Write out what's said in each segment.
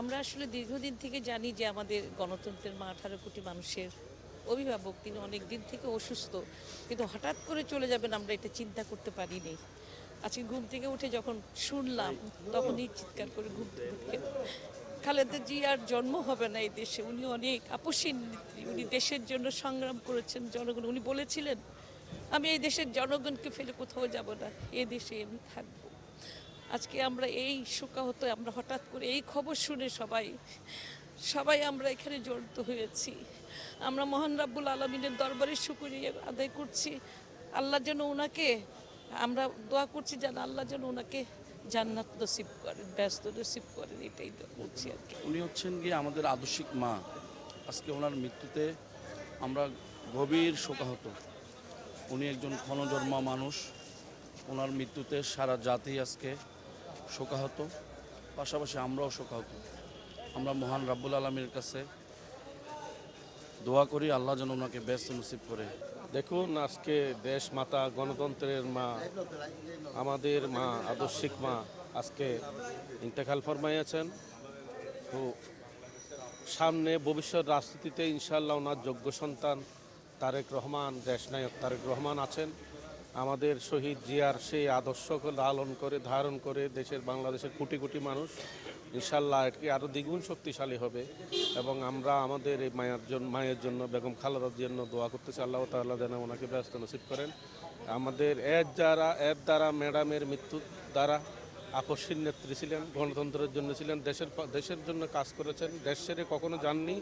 আমরা আসলে দীর্ঘদিন থেকে জানি যে আমাদের গণতন্ত্রের মা 18 কোটি মানুষের অভিভাবক, তিনি অনেক দিন থেকে অসুস্থ, কিন্তু হঠাৎ করে চলে যাবেন আমরা এটা চিন্তা করতে পারিনি। আজকে ঘুম থেকে উঠে যখন শুনলাম তখনই চিৎকার করে ঘুম থেকে উঠে খালেদা জি আর জন্ম হবে না এই দেশে। উনি অনেক আপসীন নেত্রী, উনি দেশের জন্য সংগ্রাম করেছেন। জনগণ, উনি বলেছিলেন আমি এই দেশের জনগণকে ফেলে কোথাও যাব না, এ দেশে আমি থাকবো। আজকে আমরা এই শোকাহত, আমরা হঠাৎ করে এই খবর শুনে সবাই আমরা এখানে জড়িত হয়েছি। আমরা মহান রাব্বুল আলমিনের দরবারে শুকরিয়া আদায় করছি। আল্লাহ যেন ওনাকে, আমরা দোয়া করছি যেন আল্লাহ যেন ওনাকে জান্নাত নসিব করেন, ব্যস্ত নসিব করেন, এটাই দোয়া করছি আর কি। উনি হচ্ছেন গিয়ে আমাদের আদর্শিক মা। আজকে ওনার মৃত্যুতে আমরা গভীর শোকাহত। উনি একজন ক্ষণজন্মা মানুষ। ওনার মৃত্যুতে সারা জাতি আজকে শোকাহত, পাশাপাশি আমরাও শোকাহত। আমরা মহান রাব্বুল আলমীর কাছে দোয়া করি আল্লাহ যেন ওনাকে ব্যস্ত নসিব করে। দেখুন, আজকে দেশ মাতা, গণতন্ত্রের মা, আমাদের মা, আদর্শিক মা আজকে ইন্তেকাল ফরমাইয়াছেন। তো সামনে ভবিষ্যৎ রাজনীতিতে ইনশাআল্লাহ ওনার যোগ্য সন্তান তারেক রহমান, দেশনায়ক তারেক রহমান আছেন। আমাদের শহীদ জিয়ার সেই আদর্শকে লালন করে ধারণ করে দেশের, বাংলাদেশের কোটি কোটি মানুষ ইনশাআল্লাহ এটি আরও দ্বিগুণ শক্তিশালী হবে। এবং আমরা আমাদের এই মায়ের জন্য, বেগম খালেদার জন্য দোয়া করতেছি আল্লাহ তাআলা যেন ওনাকে ব্যস্ত নসিব করেন। আমাদের এর দ্বারা ম্যাডামের মৃত্যুর দ্বারা আপসীন নেত্রী ছিলেন, গণতন্ত্রের জন্য ছিলেন, দেশের জন্য কাজ করেছেন, দেশ ছেড়ে কখনো যাননি।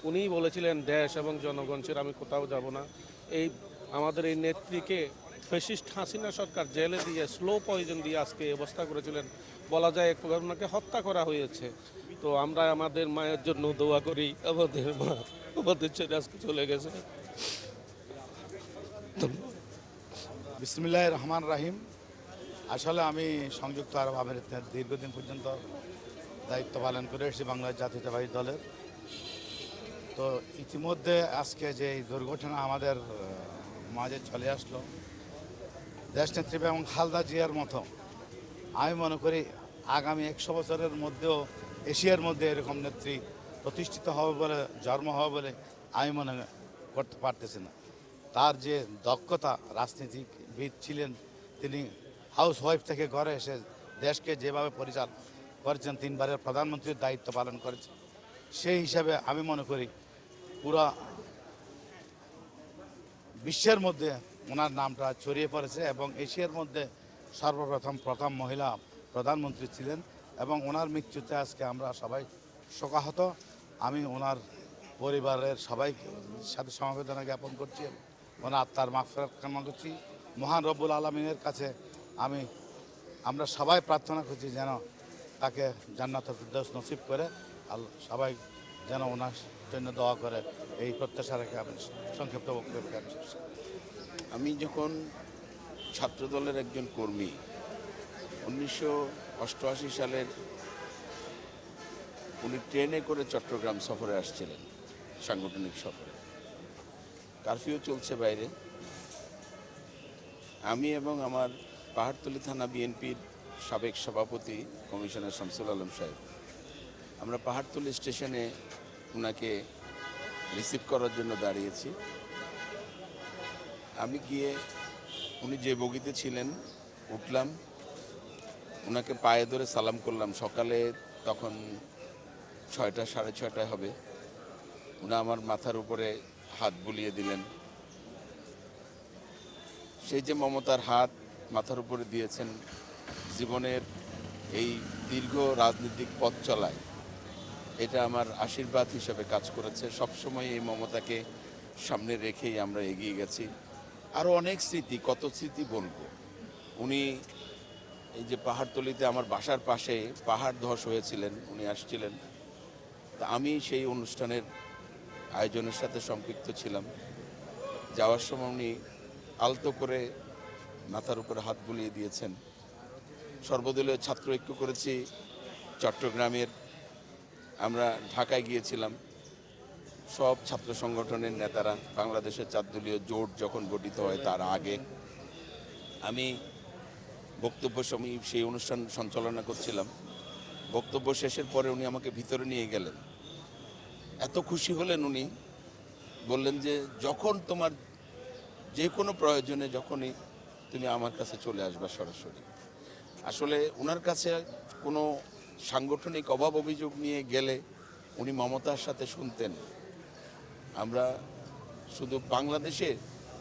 উনিই বলেছিলেন দেশ এবং জনগণ ছেড়ে আমি কোথাও যাব না। এই আমাদের এই নেত্রীকে ফ্যাসিস্ট হাসিনা সরকার জেলে দিয়ে স্লো পয়জন দিয়ে আজকে অবস্থা করেছিলেন, বলা যায় ওনাকে হত্যা করা হয়েছে। তো আমরা আমাদের মায়ের জন্য দোয়া করি, আমাদের মা আমাদের ছেড়ে আজকে চলে গেছে। বিসমিল্লাহির রহমানির রহিম। আসলে আমি সংযুক্ত আরব আমিরাতে দীর্ঘদিন পর্যন্ত দায়িত্ব পালন করে এসেছি বাংলাদেশ জাতীয়তাবাদী দলের। তো ইতিমধ্যে আজকে যে এই দুর্ঘটনা আমাদের মাঝে চলে আসলো, দেশনেত্রী এবং খালেদা জিয়ার মতো, আমি মনে করি আগামী 100 বছরের মধ্যেও এশিয়ার মধ্যে এরকম নেত্রী প্রতিষ্ঠিত হবে বলে, জন্ম হবে বলে আমি মনে করতে পারতেছি না। তার যে দক্ষতা, রাজনীতিবিদ ছিলেন তিনি, হাউস ওয়াইফ থেকে ঘরে এসে দেশকে যেভাবে পরিচালনা করেছেন, 3 বারের প্রধানমন্ত্রীর দায়িত্ব পালন করেছেন, সেই হিসাবে আমি মনে করি পুরা বিশ্বের মধ্যে ওনার নামটা ছড়িয়ে পড়েছে এবং এশিয়ার মধ্যে প্রথম মহিলা প্রধানমন্ত্রী ছিলেন। এবং ওনার মৃত্যুতে আজকে আমরা সবাই শোকাহত। আমি ওনার পরিবারের সবাইকে সাথে সমবেদনা জ্ঞাপন করছি, ওনার আত্মার মাগফিরাত কামনা করছি। মহান রব্বুল আলমিনের কাছে আমরা সবাই প্রার্থনা করছি যেন তাকে জান্নাতুল ফিরদৌস নসিব করে, সবাই যেন ওনার জন্য দোয়া করে, এই প্রত্যাশা রেখে আমি সংক্ষিপ্ত বক্তব্য শেষ। আমি যখন ছাত্রদলের একজন কর্মী, 1988 সালের উনি ট্রেনে করে চট্টগ্রাম সফরে আসছিলেন, সাংগঠনিক সফরে। কারফিউ চলছে বাইরে। আমি এবং আমার পাহাড়তলী থানা বিএনপির সাবেক সভাপতি কমিশনার শামসুল আলম সাহেব, আমরা পাহাড়তলী স্টেশনে ওনাকে রিসিভ করার জন্য দাঁড়িয়েছি। আমি গিয়ে উনি যে বগিতে ছিলেন উঠলাম, ওনাকে পায়ে ধরে সালাম করলাম। সকালে তখন 6টা, সাড়ে 6টায় হবে। উনি আমার মাথার উপরে হাত বুলিয়ে দিলেন। সেই যে মমতার হাত মাথার উপরে দিয়েছেন, জীবনের এই দীর্ঘ রাজনৈতিক পথ চলায় এটা আমার আশীর্বাদ হিসেবে কাজ করেছে। সবসময় এই মমতাকে সামনে রেখেই আমরা এগিয়ে গেছি। আরও অনেক স্মৃতি, কত স্মৃতি বলবো। উনি এই যে পাহাড়তলিতে আমার বাসার পাশে পাহাড় ধস হয়েছিলেন, উনি আসছিলেন। তা আমি সেই অনুষ্ঠানের আয়োজনের সাথে সম্পৃক্ত ছিলাম। যাওয়ার সময় উনি আলতো করে মাথার উপরে হাত বুলিয়ে দিয়েছেন। সর্বদলীয় ছাত্র ঐক্য করেছি চট্টগ্রামের। আমরা ঢাকায় গিয়েছিলাম, সব ছাত্র সংগঠনের নেতারা, বাংলাদেশের 4 দলীয় জোট যখন গঠিত হয় তার আগে আমি বক্তব্য সময় সেই অনুষ্ঠান সঞ্চালনা করছিলাম। বক্তব্য শেষের পরে উনি আমাকে ভিতরে নিয়ে গেলেন। এত খুশি হলেন উনি, বললেন যে যখন তোমার যে কোনো প্রয়োজনে যখনই তুমি আমার কাছে চলে আসবা সরাসরি। আসলে ওনার কাছে কোনো সাংগঠনিক অভাব অভিযোগ নিয়ে গেলে উনি মমতার সাথে শুনতেন। আমরা শুধু বাংলাদেশে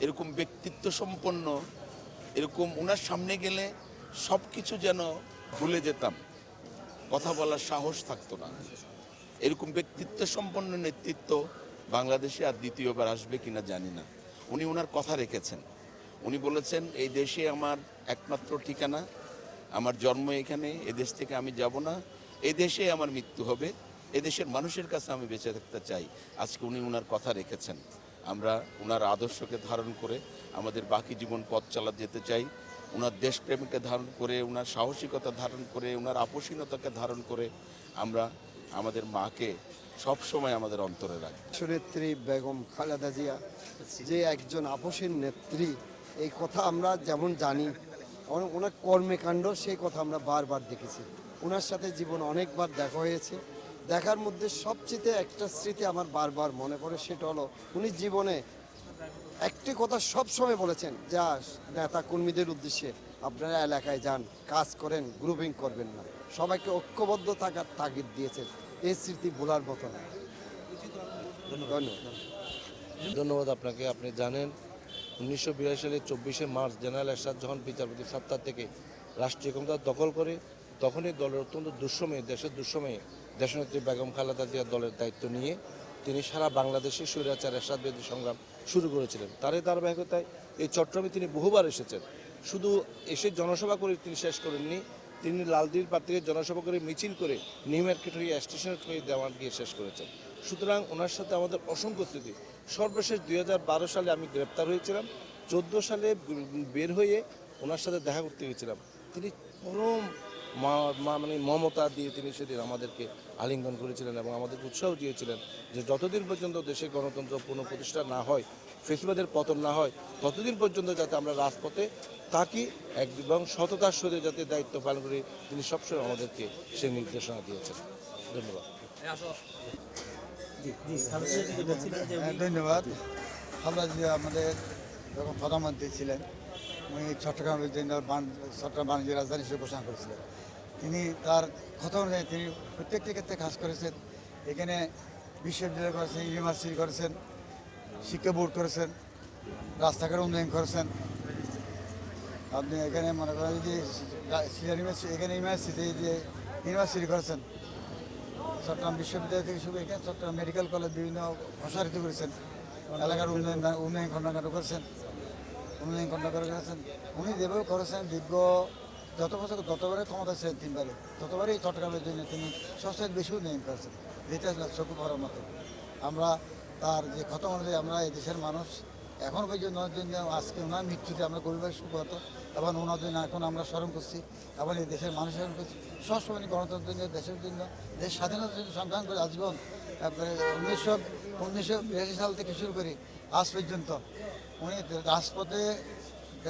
এরকম ব্যক্তিত্ব সম্পন্ন, এরকম ওনার সামনে গেলে সব কিছু যেন ভুলে যেতাম, কথা বলার সাহস থাকতো না। এরকম ব্যক্তিত্ব সম্পন্ন নেতৃত্ব বাংলাদেশে আর দ্বিতীয়বার আসবে কিনা জানি না। উনি ওনার কথা রেখেছেন। উনি বলেছেন এই দেশে আমার একমাত্র ঠিকানা, আমার জন্ম এখানে, এদেশ থেকে আমি যাব না, এই দেশে আমার মৃত্যু হবে, এদেশের মানুষের কাছে আমি বেঁচে থাকতে চাই। আজকে উনি ওনার কথা রেখেছেন। আমরা ওনার আদর্শকে ধারণ করে আমাদের বাকি জীবন পথ চালা যেতে চাই। ওনার দেশপ্রেমকে ধারণ করে, ওনার সাহসিকতা ধারণ করে, ওনার আপোষহীনতাকে ধারণ করে আমরা আমাদের মাকে সব সময় আমাদের অন্তরে রাখি। নেত্রী বেগম খালেদা জিয়া যে একজন আপোষের নেত্রী, এই কথা আমরা যেমন জানি, ওনার কর্মকাণ্ড সেই কথা আমরা বারবার দেখেছি। ওনার সাথে জীবনে অনেকবার দেখা হয়েছে। দেখার মধ্যে সবচেয়ে একটা স্মৃতি আমার বারবার মনে পড়ে, সেটা হলো উনি জীবনে একটি কথা সব সময় বলেছেন, যা নেতা কর্মীদের উদ্দেশ্যে, আপনারা এলাকায় যান, কাজ করেন, গ্রুপিং করবেন না, সবাইকে ঐক্যবদ্ধ থাকার তাগিদ দিয়েছেন। এই স্মৃতি ভোলার মতো না। ধন্যবাদ। ধন্যবাদ আপনাকে। আপনি জানেন 1982 সালে 24শে মার্চ জেনারেল এরশাদ যখন বিচারপতি সত্তা থেকে রাষ্ট্রীয় ক্ষমতা দখল করে, তখনই দলের অত্যন্ত দুঃসময়ে, দেশের দুঃসময়ে দেশনেত্রী বেগম খালেদা জিয়া দলের দায়িত্ব নিয়ে তিনি সারা বাংলাদেশে স্বৈরাচার এরশাদ বিরোধী সংগ্রাম শুরু করেছিলেন। তারই ধারাবাহিকতায় এই চট্টগ্রামে তিনি বহুবার এসেছেন। শুধু এসে জনসভা করে তিনি শেষ করেননি, তিনি লালদির পার থেকে জনসভা করে মিছিল করে নিউ মার্কেট হয়ে স্টেশনের হয়ে দেওয়ান গিয়ে শেষ করেছেন। সুতরাং ওনার সাথে আমাদের অসংখ্য স্মৃতি। সর্বশেষ 2012 সালে আমি গ্রেপ্তার হয়েছিলাম, 14 সালে বের হয়ে ওনার সাথে দেখা করতে গেছিলাম। তিনি পরম মানে মমতা দিয়ে তিনি সেদিন আমাদেরকে আলিঙ্গন করেছিলেন এবং আমাদেরকে উৎসাহ দিয়েছিলেন যে যতদিন পর্যন্ত দেশে গণতন্ত্র পুনঃপ্রতিষ্ঠা না হয়, ফেসিবাদের পতন না হয়, ততদিন পর্যন্ত যাতে আমরা রাজপথে থাকি এবং সততার সাথে যাতে দায়িত্ব পালন করি, তিনি সবসময় আমাদেরকে সেই নির্দেশনা দিয়েছেন। ধন্যবাদ। ধন্যবাদ। খালেদা জিয়া আমাদের যখন প্রধানমন্ত্রী ছিলেন, উনি চট্টগ্রামের জন্য চট্টগ্রাম বাণিজ্য রাজধানী হিসেবে ঘোষণা করেছিলেন। তিনি তার কথা অনুযায়ী তিনি প্রত্যেকটি ক্ষেত্রে কাজ করেছেন। এখানে বিশ্ববিদ্যালয় করেছেন, ইউনিভার্সিটি করেছেন, শিক্ষা বোর্ড করেছেন, রাস্তাঘাট উন্নয়ন করেছেন। আপনি এখানে মনে করেন যে এখানে ইউনিভার্সিটি করেছেন, চট্টগ্রাম বিশ্ববিদ্যালয় থেকে শুরু এখানে চট্টগ্রাম মেডিকেল কলেজ বিভিন্ন প্রসারিত করেছেন, এলাকার উন্নয়ন খণ্ডকাণ্ড করেছেন, উনি যেভাবে করেছেন দীর্ঘ যতবারে ক্ষমতা ছিলেন 3বারে, ততবারই চট্টগ্রামের জন্য তিনি সবচেয়ে বেশি উন্নয়ন করেছেন, যেটা চোখে পড়ার মতো। আমরা তার যে কথা অনুযায়ী আমরা এই দেশের মানুষ এখন পর্যন্ত আজকে ওনার মৃত্যুতে আমরা গরিবের সুখত এবং ওনার জন্য এখন আমরা স্মরণ করছি এবং এই দেশের মানুষের স্মরণ করছি। সবসময় গণতন্ত্রের জন্য, দেশের জন্য, দেশ স্বাধীনতার জন্য সংগ্রাম করে আজীবন 1982 সাল থেকে শুরু করে আজ পর্যন্ত উনি রাজপথে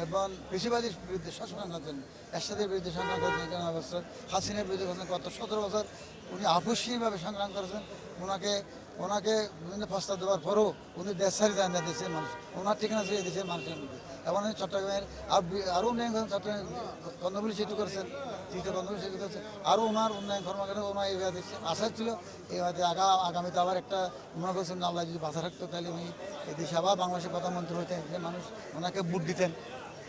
এবং কৃষিবাদীর বিরুদ্ধে সংগ্রামের জন্য, এরশাদের বিরুদ্ধে সংগ্রাম করেছেন 11 বছর, হাসিনার বিরুদ্ধে গত 17 বছর উনি আপোষহীনভাবে সংগ্রাম করেছেন। ওনাকে বিভিন্ন প্রস্তাব দেওয়ার পরেও উনি দেশ ছাড়ি যান না দেশের মানুষ, ওনার ঠিকানা ছিল দেশের মানুষের মধ্যে। এবং চট্টগ্রামের আরও উন্নয়ন করেছেন, চট্টগ্রামের কন্দমূলী সেতু করেছেন, তৃতীয় কন্দমূলী সেতু করেছেন, আরও ওনার উন্নয়ন কর্মকাণ্ড ওনার এই আশা ছিল এইভাবে আগামীতে আবার একটা মনে করছেন আল্লাহ যদি বাঁচা রাখতো তাহলে উনি এই দেশে আবার বাংলাদেশের প্রধানমন্ত্রী হতেন, যে মানুষ ওনাকে ভোট দিতেন,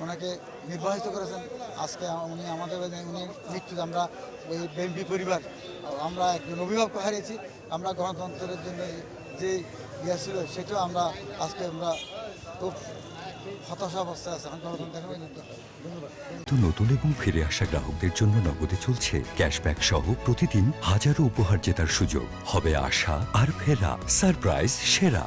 ওনাকে নির্বাচিত করেছেন। আজকে উনি আমাদের উনি মৃত্যুতে আমরা এই বিএনপি পরিবার আমরা একজন অভিভাবক হারিয়েছি। আমরা গণতন্ত্রের জন্য যে ইয়ে ছিল সেটাও আমরা আজকে আমরা খুব হতাশা অবস্থায় আছে। নতুন এবং ফিরে আসা গ্রাহকদের জন্য নগদে চলছে ক্যাশব্যাক সহ প্রতিদিন হাজারো উপহার জেতার সুযোগ। হবে আশা আর ফেরা, সারপ্রাইজ সেরা।